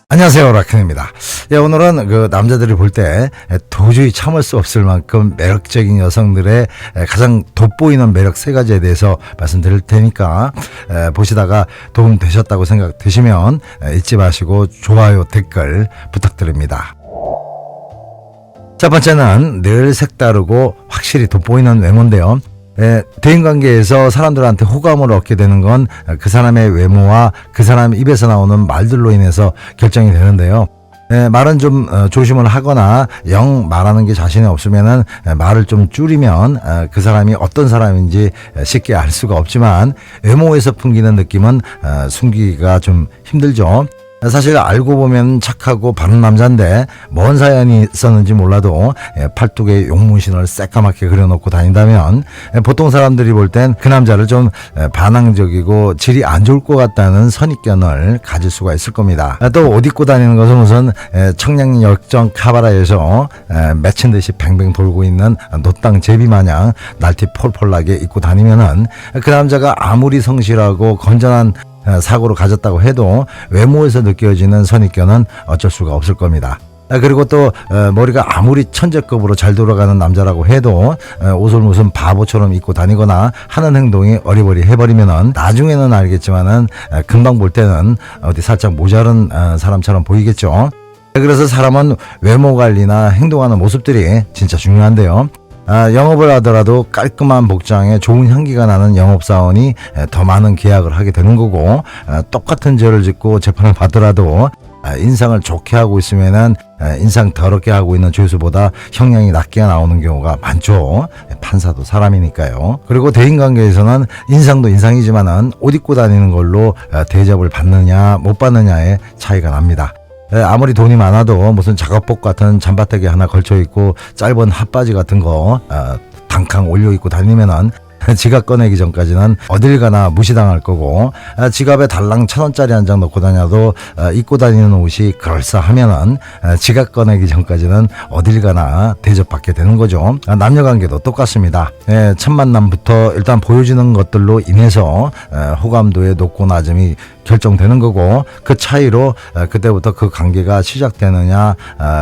안녕하세요, 락큰입니다. 예, 오늘은 그 남자들이 볼 때 도저히 참을 수 없을 만큼 매력적인 여성들의 가장 돋보이는 매력 3가지에 대해서 말씀드릴 테니까 보시다가 도움 되셨다고 생각되시면 잊지 마시고 좋아요, 댓글 부탁드립니다. 첫 번째는 늘 색다르고 확실히 돋보이는 외모인데요. 대인관계에서 사람들한테 호감을 얻게 되는 건 그 사람의 외모와 그 사람 입에서 나오는 말들로 인해서 결정이 되는데요. 말은 좀 조심을 하거나 영 말하는 게 자신이 없으면은 말을 좀 줄이면 그 사람이 어떤 사람인지 쉽게 알 수가 없지만 외모에서 풍기는 느낌은 숨기기가 좀 힘들죠. 사실 알고 보면 착하고 바른 남자인데 뭔 사연이 있었는지 몰라도 팔뚝에 용문신을 새까맣게 그려놓고 다닌다면 보통 사람들이 볼 땐 그 남자를 좀 반항적이고 질이 안 좋을 것 같다는 선입견을 가질 수가 있을 겁니다. 또 옷 입고 다니는 것은 우선 청량역정 카바라에서 맺힌 듯이 뱅뱅 돌고 있는 노땅 제비 마냥 날티 폴폴나게 입고 다니면은 그 남자가 아무리 성실하고 건전한 사고를 가졌다고 해도 외모에서 느껴지는 선입견은 어쩔 수가 없을 겁니다. 그리고 또 머리가 아무리 천재급으로 잘 돌아가는 남자라고 해도 옷을 무슨 바보처럼 입고 다니거나 하는 행동이 어리버리 해버리면은 나중에는 알겠지만은 금방 볼 때는 어디 살짝 모자른 사람처럼 보이겠죠. 그래서 사람은 외모 관리나 행동하는 모습들이 진짜 중요한데요. 영업을 하더라도 깔끔한 복장에 좋은 향기가 나는 영업사원이 더 많은 계약을 하게 되는 거고, 똑같은 죄를 짓고 재판을 받더라도 인상을 좋게 하고 있으면은 인상 더럽게 하고 있는 죄수보다 형량이 낮게 나오는 경우가 많죠. 판사도 사람이니까요. 그리고 대인관계에서는 인상도 인상이지만은 옷 입고 다니는 걸로 대접을 받느냐 못 받느냐의 차이가 납니다. 아무리 돈이 많아도 무슨 작업복 같은 잠바택에 하나 걸쳐 있고 짧은 핫바지 같은 거 당캉 올려 입고 다니면은 지갑 꺼내기 전까지는 어딜 가나 무시당할 거고, 지갑에 달랑 1,000원짜리 한 장 넣고 다녀도 입고 다니는 옷이 그럴싸하면은 지갑 꺼내기 전까지는 어딜 가나 대접받게 되는 거죠. 남녀관계도 똑같습니다. 첫 만남부터 일단 보여지는 것들로 인해서 호감도의 높고 낮음이 결정되는 거고, 그 차이로 그때부터 그 관계가 시작되느냐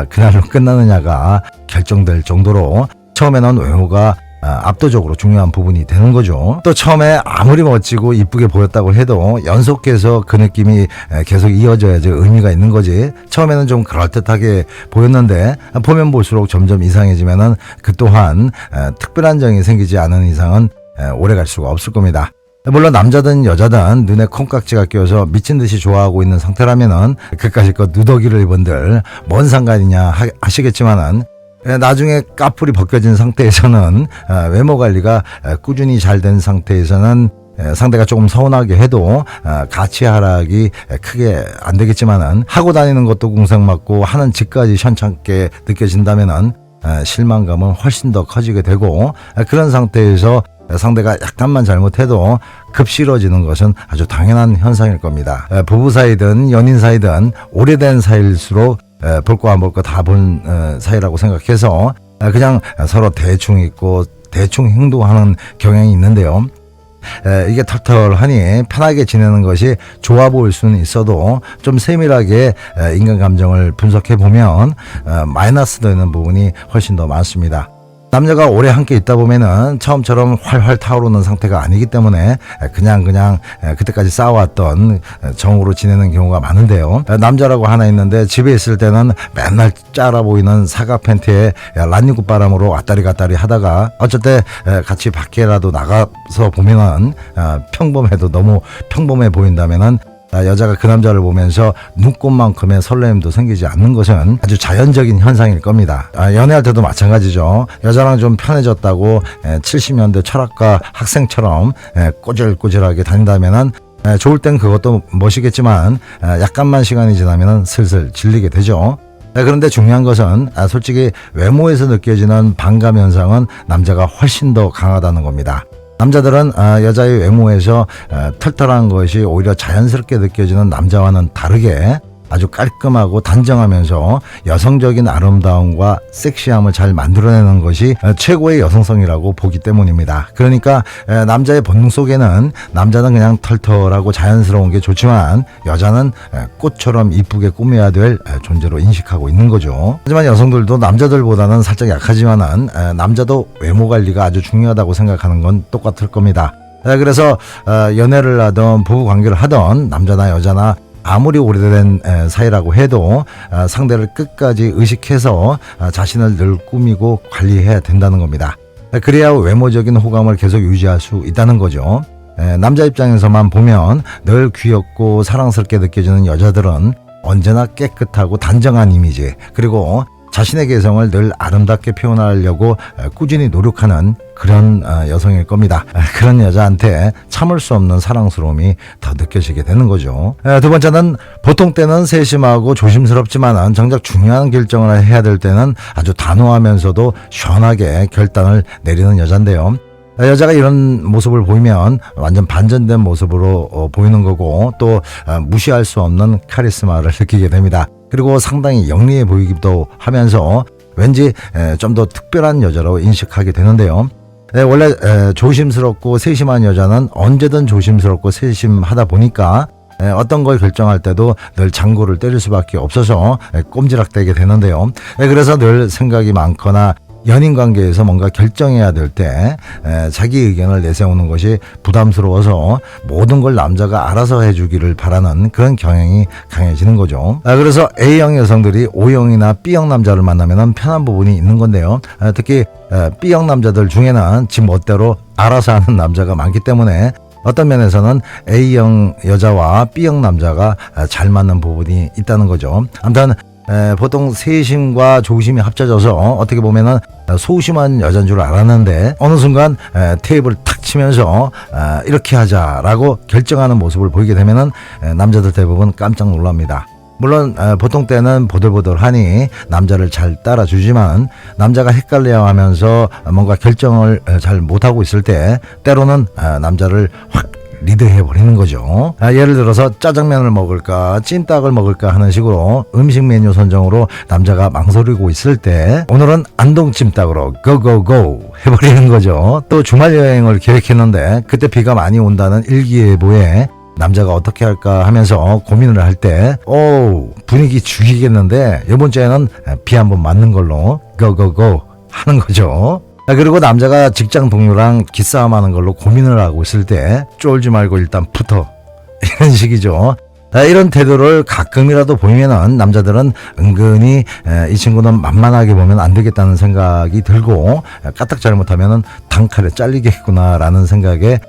그날로 끝나느냐가 결정될 정도로 처음에는 외모가 압도적으로 중요한 부분이 되는 거죠. 또 처음에 아무리 멋지고 이쁘게 보였다고 해도 연속해서 그 느낌이 계속 이어져야지 의미가 있는 거지. 처음에는 좀 그럴듯하게 보였는데 보면 볼수록 점점 이상해지면은 그 또한 특별한 점이 생기지 않은 이상은 오래 갈 수가 없을 겁니다. 물론 남자든 여자든 눈에 콩깍지가 끼어서 미친 듯이 좋아하고 있는 상태라면은 그까짓 누더기를 입은들 뭔 상관이냐 하시겠지만은 나중에 까풀이 벗겨진 상태에서는 외모 관리가 꾸준히 잘 된 상태에서는 상대가 조금 서운하게 해도 가치 하락이 크게 안 되겠지만은 하고 다니는 것도 궁상맞고 하는 짓까지 현찮게 느껴진다면은 실망감은 훨씬 더 커지게 되고, 그런 상태에서 상대가 약간만 잘못해도 급 싫어지는 것은 아주 당연한 현상일 겁니다. 부부 사이든 연인 사이든 오래된 사이일수록 볼 거 안 볼 거 다 본 사이라고 생각해서 그냥 서로 대충 있고 대충 행동하는 경향이 있는데요. 이게 털털하니 편하게 지내는 것이 좋아 보일 수는 있어도 좀 세밀하게 인간 감정을 분석해 보면 마이너스 되는 부분이 훨씬 더 많습니다. 남녀가 오래 함께 있다 보면은 처음처럼 활활 타오르는 상태가 아니기 때문에 그냥 그때까지 쌓아왔던 정으로 지내는 경우가 많은데요. 남자라고 하나 있는데 집에 있을 때는 맨날 짜라 보이는 사각 팬티에 란니구 바람으로 왔다리 갔다리 하다가 어쩔 때 같이 밖에라도 나가서 보면은 평범해도 너무 평범해 보인다면은 여자가 그 남자를 보면서 눈꽃만큼의 설렘도 생기지 않는 것은 아주 자연적인 현상일 겁니다. 연애할 때도 마찬가지죠. 여자랑 좀 편해졌다고 70년대 철학과 학생처럼 꼬질꼬질하게 다닌다면은 좋을 땐 그것도 멋이겠지만 약간만 시간이 지나면 슬슬 질리게 되죠. 그런데 중요한 것은 솔직히 외모에서 느껴지는 반감 현상은 남자가 훨씬 더 강하다는 겁니다. 남자들은 여자의 외모에서 털털한 것이 오히려 자연스럽게 느껴지는 남자와는 다르게 아주 깔끔하고 단정하면서 여성적인 아름다움과 섹시함을 잘 만들어내는 것이 최고의 여성성이라고 보기 때문입니다. 그러니까 남자의 본능 속에는 남자는 그냥 털털하고 자연스러운 게 좋지만 여자는 꽃처럼 이쁘게 꾸며야 될 존재로 인식하고 있는 거죠. 하지만 여성들도 남자들보다는 살짝 약하지만은 남자도 외모 관리가 아주 중요하다고 생각하는 건 똑같을 겁니다. 그래서 연애를 하던 부부 관계를 하던 남자나 여자나 아무리 오래된 사이라고 해도 상대를 끝까지 의식해서 자신을 늘 꾸미고 관리해야 된다는 겁니다. 그래야 외모적인 호감을 계속 유지할 수 있다는 거죠. 남자 입장에서만 보면 늘 귀엽고 사랑스럽게 느껴지는 여자들은 언제나 깨끗하고 단정한 이미지, 그리고 자신의 개성을 늘 아름답게 표현하려고 꾸준히 노력하는 그런 여성일 겁니다. 그런 여자한테 참을 수 없는 사랑스러움이 더 느껴지게 되는 거죠. 두 번째는 보통 때는 세심하고 조심스럽지만 정작 중요한 결정을 해야 될 때는 아주 단호하면서도 시원하게 결단을 내리는 여잔데요. 여자가 이런 모습을 보이면 완전 반전된 모습으로 보이는 거고, 또 무시할 수 없는 카리스마를 느끼게 됩니다. 그리고 상당히 영리해 보이기도 하면서 왠지 좀 더 특별한 여자로 인식하게 되는데요. 원래 조심스럽고 세심한 여자는 언제든 조심스럽고 세심하다 보니까 어떤 걸 결정할 때도 늘 장구를 때릴 수밖에 없어서 꼼지락대게 되는데요. 그래서 늘 생각이 많거나 연인 관계에서 뭔가 결정해야 될 때 자기 의견을 내세우는 것이 부담스러워서 모든 걸 남자가 알아서 해주기를 바라는 그런 경향이 강해지는 거죠. 그래서 A형 여성들이 O형이나 B형 남자를 만나면 편한 부분이 있는 건데요. 특히 B형 남자들 중에는 지 멋대로 알아서 하는 남자가 많기 때문에 어떤 면에서는 A형 여자와 B형 남자가 잘 맞는 부분이 있다는 거죠. 아무튼 보통 세심과 조심이 합쳐져서 어떻게 보면은 소심한 여자인 줄 알았는데 어느 순간 테이블을 탁 치면서 이렇게 하자라고 결정하는 모습을 보이게 되면은 남자들 대부분 깜짝 놀랍니다. 물론 보통 때는 보들보들하니 남자를 잘 따라주지만 남자가 헷갈려 하면서 뭔가 결정을 잘 못하고 있을 때 때로는 남자를 확 리드해버리는 거죠. 예를 들어서 짜장면을 먹을까 찜닭을 먹을까 하는 식으로 음식 메뉴 선정으로 남자가 망설이고 있을 때 오늘은 안동찜닭으로 고고고 해버리는 거죠. 또 주말 여행을 계획했는데 그때 비가 많이 온다는 일기예보에 남자가 어떻게 할까 하면서 고민을 할 때 분위기 죽이겠는데 이번 주에는 비 한번 맞는 걸로 고고고 하는 거죠. 그리고 남자가 직장 동료랑 기싸움하는 걸로 고민을 하고 있을 때 쫄지 말고 일단 붙어, 이런 식이죠. 이런 태도를 가끔이라도 보이면은 남자들은 은근히 이 친구는 만만하게 보면 안 되겠다는 생각이 들고 까딱 잘못하면은 단칼에 잘리겠구나라는 생각에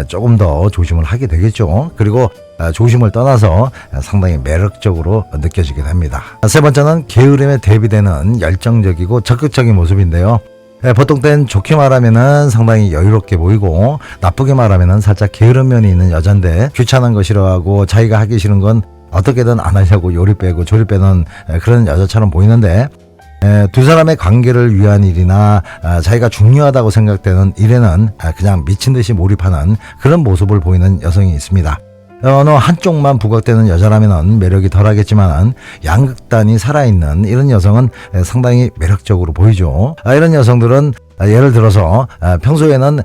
조금 더 조심을 하게 되겠죠. 그리고 조심을 떠나서 상당히 매력적으로 느껴지게 됩니다. 세 번째는 게으름에 대비되는 열정적이고 적극적인 모습인데요. 보통 땐 좋게 말하면은 상당히 여유롭게 보이고 나쁘게 말하면은 살짝 게으른 면이 있는 여잔데 귀찮은 거 싫어하고 자기가 하기 싫은 건 어떻게든 안 하려고 요리 빼고 조리 빼는 그런 여자처럼 보이는데 두 사람의 관계를 위한 일이나 자기가 중요하다고 생각되는 일에는 그냥 미친 듯이 몰입하는 그런 모습을 보이는 여성이 있습니다. 어느 한쪽만 부각되는 여자라면 매력이 덜하겠지만 양극단이 살아있는 이런 여성은 상당히 매력적으로 보이죠. 이런 여성들은 예를 들어서 평소에는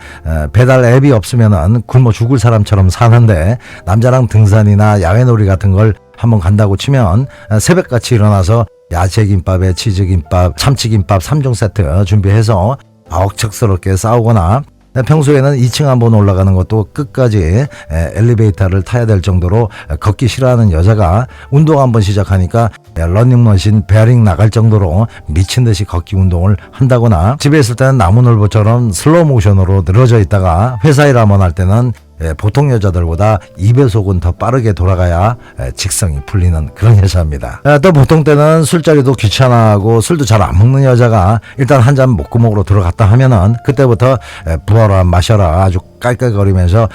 배달 앱이 없으면 굶어 죽을 사람처럼 사는데 남자랑 등산이나 야외놀이 같은 걸 한번 간다고 치면 새벽같이 일어나서 야채김밥에 치즈김밥, 참치김밥 3종 세트 준비해서 억척스럽게 싸우거나 평소에는 2층 한번 올라가는 것도 끝까지 엘리베이터를 타야 될 정도로 걷기 싫어하는 여자가 운동 한번 시작하니까 러닝머신 베어링 나갈 정도로 미친 듯이 걷기 운동을 한다거나 집에 있을 때는 나무늘보처럼 슬로우 모션으로 늘어져 있다가 회사 일 한번 할 때는 보통 여자들보다 2배속은 더 빠르게 돌아가야 직성이 풀리는 그런 여자입니다. 또 보통 때는 술자리도 귀찮아하고 술도 잘 안 먹는 여자가 일단 한 잔 목구멍으로 들어갔다 하면은 그때부터 부어라 마셔라 아주 깔깔거리면서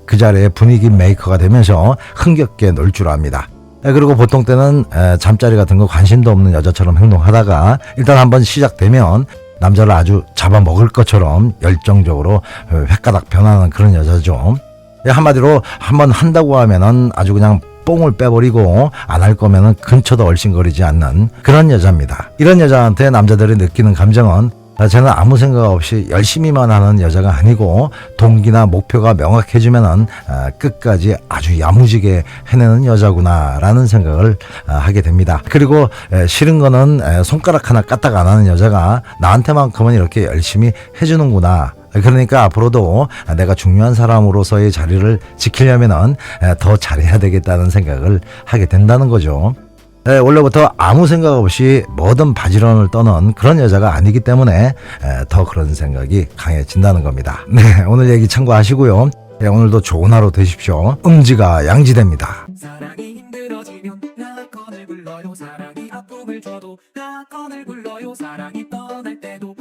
그 자리에 분위기 메이커가 되면서 흥겹게 놀 줄 압니다. 그리고 보통 때는 잠자리 같은 거 관심도 없는 여자처럼 행동하다가 일단 한번 시작되면 남자를 아주 잡아먹을 것처럼 열정적으로 획가닥 변하는 그런 여자죠. 한마디로 한번 한다고 하면은 아주 그냥 뽕을 빼버리고 안 할 거면은 근처도 얼씬거리지 않는 그런 여자입니다. 이런 여자한테 남자들이 느끼는 감정은 쟤는 아무 생각 없이 열심히만 하는 여자가 아니고 동기나 목표가 명확해지면은 끝까지 아주 야무지게 해내는 여자구나라는 생각을 하게 됩니다. 그리고 싫은 거는 손가락 하나 까딱 안 하는 여자가 나한테만큼은 이렇게 열심히 해주는구나. 그러니까 앞으로도 내가 중요한 사람으로서의 자리를 지키려면은 더 잘해야 되겠다는 생각을 하게 된다는 거죠. 원래부터 아무 생각 없이 뭐든 바지런을 떠는 그런 여자가 아니기 때문에 더 그런 생각이 강해진다는 겁니다. 네, 오늘 얘기 참고하시고요. 오늘도 좋은 하루 되십시오. 음지가 양지됩니다. 사랑이 힘들어지면 사건을 불러요. 사랑이 아픔을 줘도 사건을 불러요. 사랑이 떠날 때도